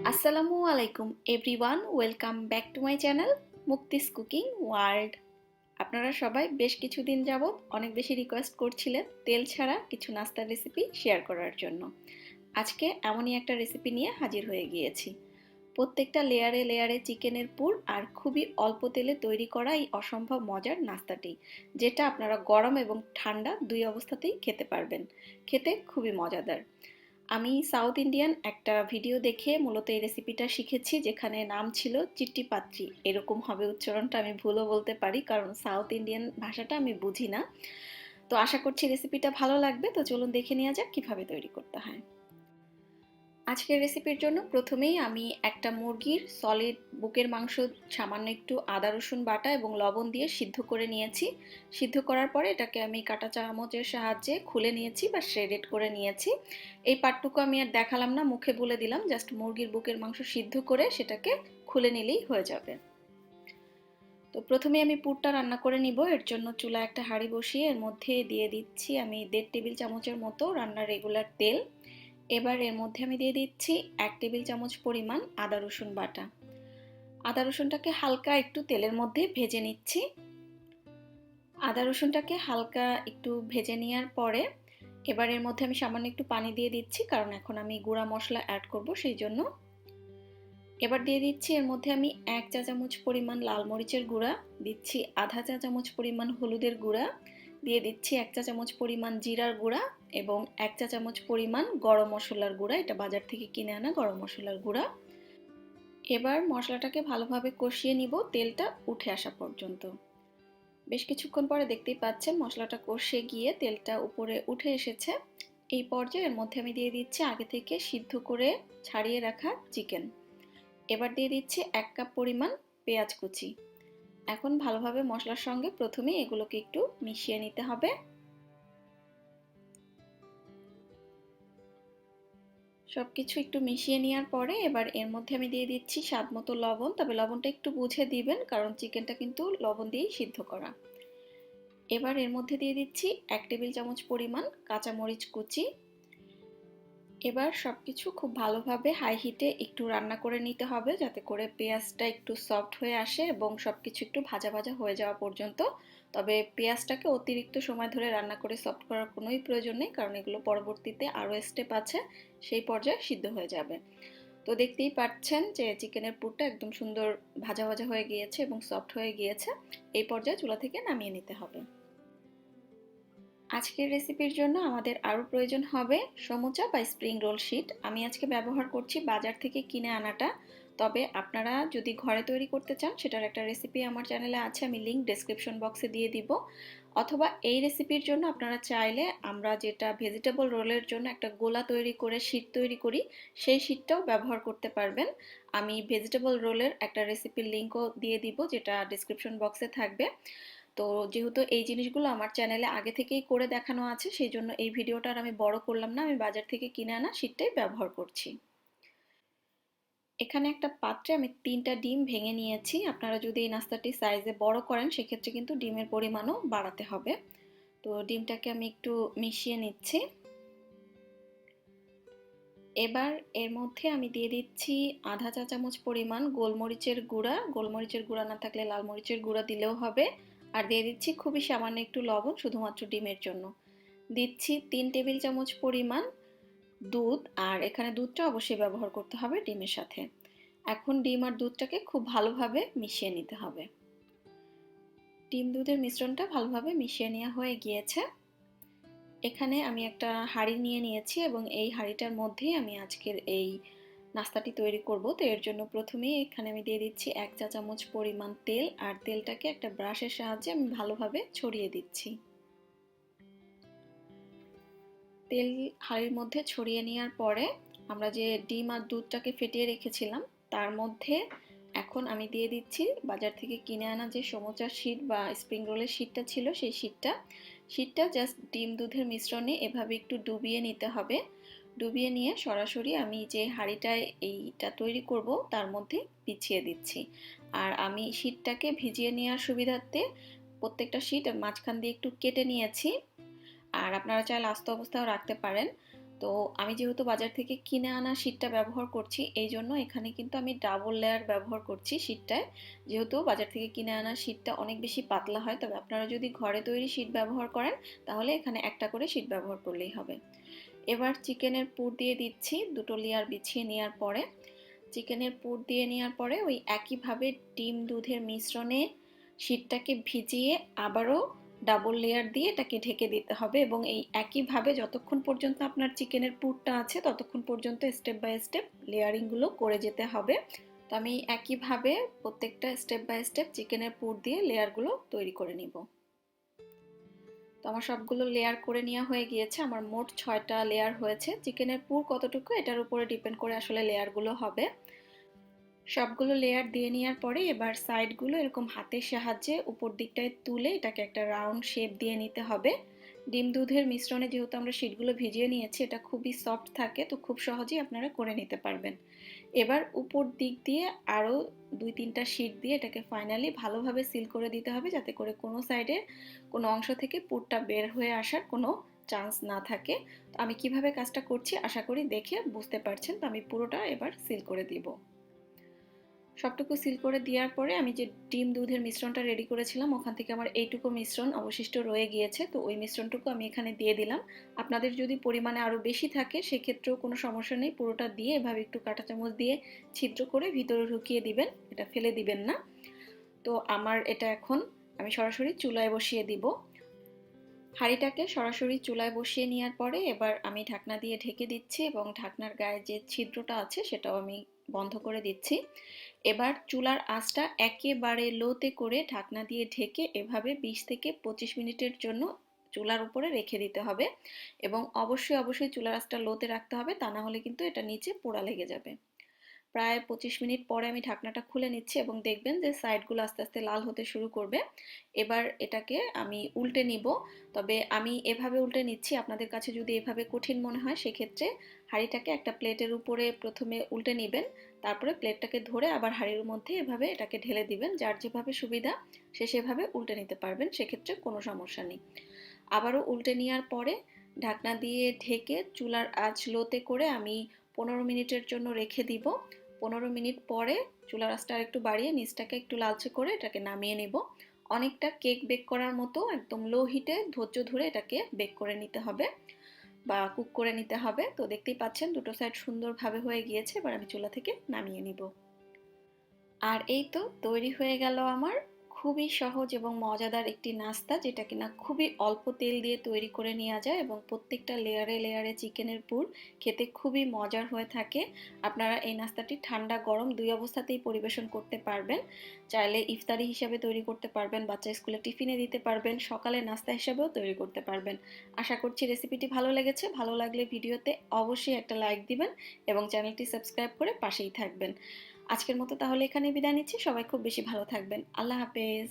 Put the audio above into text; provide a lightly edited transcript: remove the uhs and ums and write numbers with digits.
আসসালামু আলাইকুম everyone, welcome back to my channel Mukti's cooking world. আপনারা সবাই বেশ কিছুদিন যাবৎ অনেক বেশি রিকোয়েস্ট করছিলেন তেল ছাড়া কিছু নাস্তার রেসিপি শেয়ার করার জন্য। আজকে এমনই একটা রেসিপি নিয়ে হাজির হয়ে গিয়েছি। প্রত্যেকটা লেয়ারে লেয়ারে চিকেনের পুর আর খুবই অল্প তেলে তৈরি করা এই অসম্ভব মজার নাস্তাটি, যেটা আপনারা গরম এবং ঠান্ডা দুই অবস্থাতেই খেতে পারবেন। খেতে খুবই মজাদার। আমি সাউথ ইন্ডিয়ান একটা ভিডিও দেখে মূলত এই রেসিপিটা শিখেছি, যেখানে নাম ছিল চিট্টি পাত্রি। এরকম হবে উচ্চারণটা, আমি ভুলও বলতে পারি কারণ সাউথ ইন্ডিয়ান ভাষাটা আমি বুঝি না। তো আশা করছি রেসিপিটা ভালো লাগবে। তো চলুন দেখে নেওয়া যাক কিভাবে তৈরি করতে হয়। আজকের রেসিপির জন্য প্রথমেই আমি একটা মুরগির সলিড বুকের মাংস সামান্য একটু আদা রসুন বাটা এবং লবণ দিয়ে সিদ্ধ করে নিয়েছি। সিদ্ধ করার পরে এটাকে আমি কাঁটা চামচের সাহায্যে খুলে নিয়েছি বা শ্রেডেড করে নিয়েছি। এই পার্টটুকু আমি আর দেখালাম না, মুখে বলে দিলাম, জাস্ট মুরগির বুকের মাংস সিদ্ধ করে সেটাকে খুলে নিলেই হয়ে যাবে। তো প্রথমে আমি পুরটা রান্না করে নিব। এর জন্য চুলায় একটা হাঁড়ি বসিয়ে এর মধ্যে দিয়ে দিচ্ছি আমি 1.5 টেবিল চামচের মতো রান্নার রেগুলার তেল। এবার এর মধ্যে আমি দিয়ে দিচ্ছি 1 টেবিল চামচ পরিমাণ আদা রসুন বাটা। আদা রসুনটাকে হালকা একটু তেলের মধ্যে ভেজে নিচ্ছি। আদা রসুনটাকে হালকা একটু ভেজে নেওয়ার পরে এবার এর মধ্যে আমি সামান্য একটু পানি দিয়ে দিচ্ছি, কারণ এখন আমি গুঁড়া মশলা অ্যাড করব সেই জন্য। এবার দিয়ে দিচ্ছি এর মধ্যে আমি 1 চা চামচ পরিমাণ লাল মরিচের গুঁড়া, দিচ্ছি আধা চা চামচ পরিমাণ হলুদের গুঁড়া, দিয়ে দিচ্ছি 1 চা চামচ পরিমাণ জিরার গুঁড়া এবং 1 চা চামচ পরিমাণ গরম মশলার গুঁড়া। এটা বাজার থেকে কিনে আনা গরম মশলার গুঁড়া। এবার মশলাটাকে ভালোভাবে কষিয়ে নিব তেলটা উঠে আসা পর্যন্ত। বেশ কিছুক্ষণ পরে দেখতেই পাচ্ছেন মশলাটা কষে গিয়ে তেলটা উপরে উঠে এসেছে। এই পর্যায়ে এর মধ্যে আমি দিয়ে দিচ্ছি আগে থেকে সিদ্ধ করে ছাড়িয়ে রাখা চিকেন। এবার দিয়ে দিচ্ছি 1 কাপ পরিমাণ পেঁয়াজ কুচি। এখন ভালোভাবে মশলার সঙ্গে প্রথমে এগুলোকে একটু মিশিয়ে নিতে হবে। সবকিছু একটু মিশিয়ে নেওয়ার পরে এবার এর মধ্যে আমি দিয়ে দিচ্ছি স্বাদ মতো লবণ, তবে লবণটা একটু বুঝে দিবেন কারণ চিকেনটা কিন্তু লবণ দিয়েই সিদ্ধ করা। এবার এর মধ্যে দিয়ে দিচ্ছি 1 টেবিল চামচ পরিমাণ কাঁচামরিচ কুচি। এবার সবকিছু খুব ভালোভাবে হাই হিটে একটু রান্না করে নিতে হবে, যাতে করে পেঁয়াজটা একটু সফট হয়ে আসে এবং সবকিছু একটু ভাজা ভাজা হয়ে যাওয়া পর্যন্ত। তবে পেঁয়াজটাকে অতিরিক্ত সময় ধরে রান্না করে সফট করার কোনোই প্রয়োজন নেই, কারণ এগুলো পরবর্তীতে আরও স্টেপ আছে, সেই পর্যায়ে সিদ্ধ হয়ে যাবে। তো দেখতেই পাচ্ছেন যে চিকেনের পুরটা একদম সুন্দর ভাজা ভাজা হয়ে গিয়েছে এবং সফট হয়ে গিয়েছে। এই পর্যায়ে চুলা থেকে নামিয়ে নিতে হবে। আজকের রেসিপির জন্য আমাদের আরও প্রয়োজন হবে সমুচা বা স্প্রিং রোল শিট। আমি আজকে ব্যবহার করছি বাজার থেকে কিনে আনাটা। তবে আপনারা যদি ঘরে তৈরি করতে চান সেটার একটা রেসিপি আমার চ্যানেলে আছে, আমি লিংক ডেসক্রিপশন বক্সে দিয়ে দিব। অথবা এই রেসিপির জন্য আপনারা চাইলে আমরা যেটা ভেজিটেবল রোলের জন্য একটা গোলা তৈরি করে শিট তৈরি করি, সেই শিটটাও ব্যবহার করতে পারবেন। আমি ভেজিটেবল রোলের একটা রেসিপির লিংকও দিয়ে দিব, যেটা ডেসক্রিপশন বক্সে থাকবে। তো যেহেতু এই জিনিসগুলো আমার চ্যানেলে আগে থেকেই করে দেখানো আছে, সেই জন্য এই ভিডিওটা আর আমি বড় করলাম না, আমি বাজার থেকে কিনে আনা শীটটাই ব্যবহার করছি। এখানে একটা পাত্রে আমি 3টা ডিম ভেঙে নিয়েছি। আপনারা যদি এই নাস্তাটি সাইজে বড় করেন সেক্ষেত্রে কিন্তু ডিমের পরিমাণও বাড়াতে হবে। তো ডিমটাকে আমি একটু মিশিয়ে নিচ্ছি। এবার এর মধ্যে আমি দিয়ে দিচ্ছি আধা চা চামচ পরিমাণ গোলমরিচের গুঁড়া, গোলমরিচের গুঁড়া না থাকলে লাল মরিচের গুঁড়া দিলেও হবে। আর দিয়ে দিচ্ছি খুবই সামান্য একটু লবণ, শুধুমাত্র ডিমের জন্য। দিচ্ছি 3 টেবিল চামচ পরিমাণ দুধ, আর এখানে দুধটা অবশ্যই ব্যবহার করতে হবে ডিমের সাথে। এখন ডিম আর দুধটাকে খুব ভালোভাবে মিশিয়ে নিতে হবে। ডিম দুধের মিশ্রণটা ভালোভাবে মিশিয়ে নেওয়া হয়ে গিয়েছে। এখানে আমি একটা হাঁড়ি নিয়ে নিয়েছি এবং এই হাঁড়িটার মধ্যেই আমি আজকের এই নাস্তাটি তৈরি করব। তো এর জন্য প্রথমেই এখানে আমি দিয়ে দিচ্ছি 1 চা চামচ পরিমাণ তেল, আর তেলটাকে একটা ব্রাশের সাহায্যে আমি ভালোভাবে ছড়িয়ে দিচ্ছি। তেল হাঁড়ির মধ্যে ছড়িয়ে নেওয়ার পরে আমরা যে ডিম আর দুধটাকে ফেটিয়ে রেখেছিলাম তার মধ্যে এখন আমি দিয়ে দিচ্ছি বাজার থেকে কিনে আনা যে সমোচার শীট বা স্প্রিং রোলের শীটটা ছিল, সেই শীটটা জাস্ট ডিম দুধের মিশ্রণে এভাবে একটু ডুবিয়ে নিতে হবে। ডুবিয়ে নিয়ে সরাসরি আমি যে হাঁড়িটায় এইটা তৈরি করব তার মধ্যে বিছিয়ে দিচ্ছি। আর আমি শীটটাকে ভিজিয়ে নেওয়ার সুবিধার্থে প্রত্যেকটা শীট মাঝখান দিয়ে একটু কেটে নিয়েছি। আর আপনারা চাইলে আস্ত অবস্থাও রাখতে পারেন। তো আমি যেহেতু বাজার থেকে কিনে আনা শীটটা ব্যবহার করছি, এই জন্য এখানে কিন্তু আমি ডাবল লেয়ার ব্যবহার করছি শীটটায়। যেহেতু বাজার থেকে কিনে আনা শীটটা অনেক বেশি পাতলা হয়, তবে আপনারা যদি ঘরে তৈরি শীট ব্যবহার করেন তাহলে এখানে একটা করে শীট ব্যবহার করলেই হবে। এবার চিকেনের পুর দিয়ে দিচ্ছি, দুটো লেয়ার বিছিয়ে নেওয়ার পরে। চিকেনের পুর দিয়ে নেওয়ার পরে ওই একইভাবে ডিম দুধের মিশ্রণে শীটটাকে ভিজিয়ে আবারও ডাবল লেয়ার দিয়ে এটাকে ঢেকে দিতে হবে, এবং এই একইভাবে যতক্ষণ পর্যন্ত আপনার চিকেনের পুরটা আছে ততক্ষণ পর্যন্ত স্টেপ বাই স্টেপ লেয়ারিংগুলো করে যেতে হবে। তো আমি একইভাবে প্রত্যেকটা স্টেপ বাই স্টেপ চিকেনের পুর দিয়ে লেয়ারগুলো তৈরি করে নিব। তো আমার সবগুলো লেয়ার করে নেওয়া হয়ে গিয়েছে, আমার মোট 6টা লেয়ার হয়েছে। চিকেনের পুর কতটুকু এটার উপরে ডিপেন্ড করে আসলে লেয়ারগুলো হবে। সবগুলো লেয়ার দিয়ে নেওয়ার পরে এবার সাইডগুলো এরকম হাতের সাহায্যে উপর দিকটায় তুলে এটাকে একটা রাউন্ড শেপ দিয়ে নিতে হবে। ডিম দুধের মিশ্রণে যেহেতু আমরা শীটগুলো ভিজিয়ে নিয়েছি, এটা খুবই সফট থাকে, তো খুব সহজেই আপনারা করে নিতে পারবেন। এবার উপর দিক দিয়ে আরও 2-3টা শীট দিয়ে এটাকে ফাইনালি ভালোভাবে সিল করে দিতে হবে, যাতে করে কোনো সাইডে কোনো অংশ থেকে পুরটা বের হয়ে আসার কোনো চান্স না থাকে। তো আমি কিভাবে কাজটা করছি আশা করি দেখে বুঝতে পারছেন। তো আমি পুরোটা এবার সিল করে দিব। সবটুকু সিল করে দেওয়ার পরে আমি যে ডিম দুধের মিশ্রণটা রেডি করেছিলাম, ওখান থেকে আমার এইটুকু মিশ্রণ অবশিষ্ট রয়ে গিয়েছে, তো ওই মিশ্রণটুকু আমি এখানে দিয়ে দিলাম। আপনাদের যদি পরিমাণে আরও বেশি থাকে সেক্ষেত্রেও কোনো সমস্যা নেই, পুরোটা দিয়ে এভাবে একটু কাঁটা চামচ দিয়ে ছিদ্র করে ভিতরে ঢুকিয়ে দিবেন, এটা ফেলে দিবেন না। তো আমার এটা এখন আমি সরাসরি চুলায় বসিয়ে দিব। হাঁড়িটাকে সরাসরি চুলায় বসিয়ে নেওয়ার পরে এবার আমি ঢাকনা দিয়ে ঢেকে দিচ্ছি, এবং ঢাকনার গায়ে যে ছিদ্রটা আছে সেটাও আমি বন্ধ করে দিচ্ছি। এবার চুলার আঁচটা একেবারে লোতে করে ঢাকনা দিয়ে ঢেকে এভাবে 20 থেকে 25 মিনিটের জন্য চুলার উপরে রেখে দিতে হবে, এবং অবশ্যই চুলার আঁচটা লোতে রাখতে হবে, তা না হলে কিন্তু এটা নিচে পোড়া লেগে যাবে। প্রায় 25 মিনিট পরে আমি ঢাকনাটা খুলে নিচ্ছি, এবং দেখবেন যে সাইডগুলো আস্তে আস্তে লাল হতে শুরু করবে। এবার এটাকে আমি উল্টে নিব, তবে আমি এভাবে উল্টে নিচ্ছি। আপনাদের কাছে যদি এভাবে কঠিন মনে হয় সেক্ষেত্রে হাঁড়িটাকে একটা প্লেটের উপরে প্রথমে উল্টে নেবেন, তারপরে প্লেটটাকে ধরে আবার হাঁড়ির মধ্যে এভাবে এটাকে ঢেলে দিবেন। যার যেভাবে সুবিধা সে সেভাবে উল্টে নিতে পারবেন, সেক্ষেত্রে কোনো সমস্যা নেই। আবারও উল্টে নেওয়ার পরে ঢাকনা দিয়ে ঢেকে চুলার আঁচ লোতে করে আমি 15 মিনিটের জন্য রেখে দিব। 15 মিনিট পরে চুলার আঁচটা একটু বাড়িয়ে নিচটাকে একটু লালচে করে এটাকে নামিয়ে নেব। অনেকটা কেক বেক করার মতো একদম লো হিটে ধৈর্য ধরে এটাকে বেক করে নিতে হবে বা কুক করে নিতে হবে। তো দেখতেই পাচ্ছেন দুটো সাইড সুন্দরভাবে হয়ে গিয়েছে, এবার আমি চুলা থেকে নামিয়ে নিব। আর এই তো তৈরি হয়ে গেল আমার খুবই সহজ এবং মজাদার একটি নাস্তা, যেটা কিনা খুবই অল্প তেল দিয়ে তৈরি করে নেওয়া যায়, এবং প্রত্যেকটা লেয়ারে লেয়ারে চিকেনের পুর খেতে খুবই মজার হয়ে থাকে। আপনারা এই নাস্তাটি ঠান্ডা গরম দুই অবস্থাতেই পরিবেশন করতে পারবেন। চাইলে ইফতারি হিসাবে তৈরি করতে পারবেন, বাচ্চা স্কুলে টিফিনে দিতে পারবেন, সকালে নাস্তা হিসাবেও তৈরি করতে পারবেন। আশা করছি রেসিপিটি ভালো লেগেছে। ভালো লাগলে ভিডিওতে অবশ্যই একটা লাইক দিবেন এবং চ্যানেলটি সাবস্ক্রাইব করে পাশেই থাকবেন। আজকের মতো তাহলে এখানে বিদায় নিচ্ছি। সবাই খুব বেশি ভালো থাকবেন। আল্লাহ হাফেজ।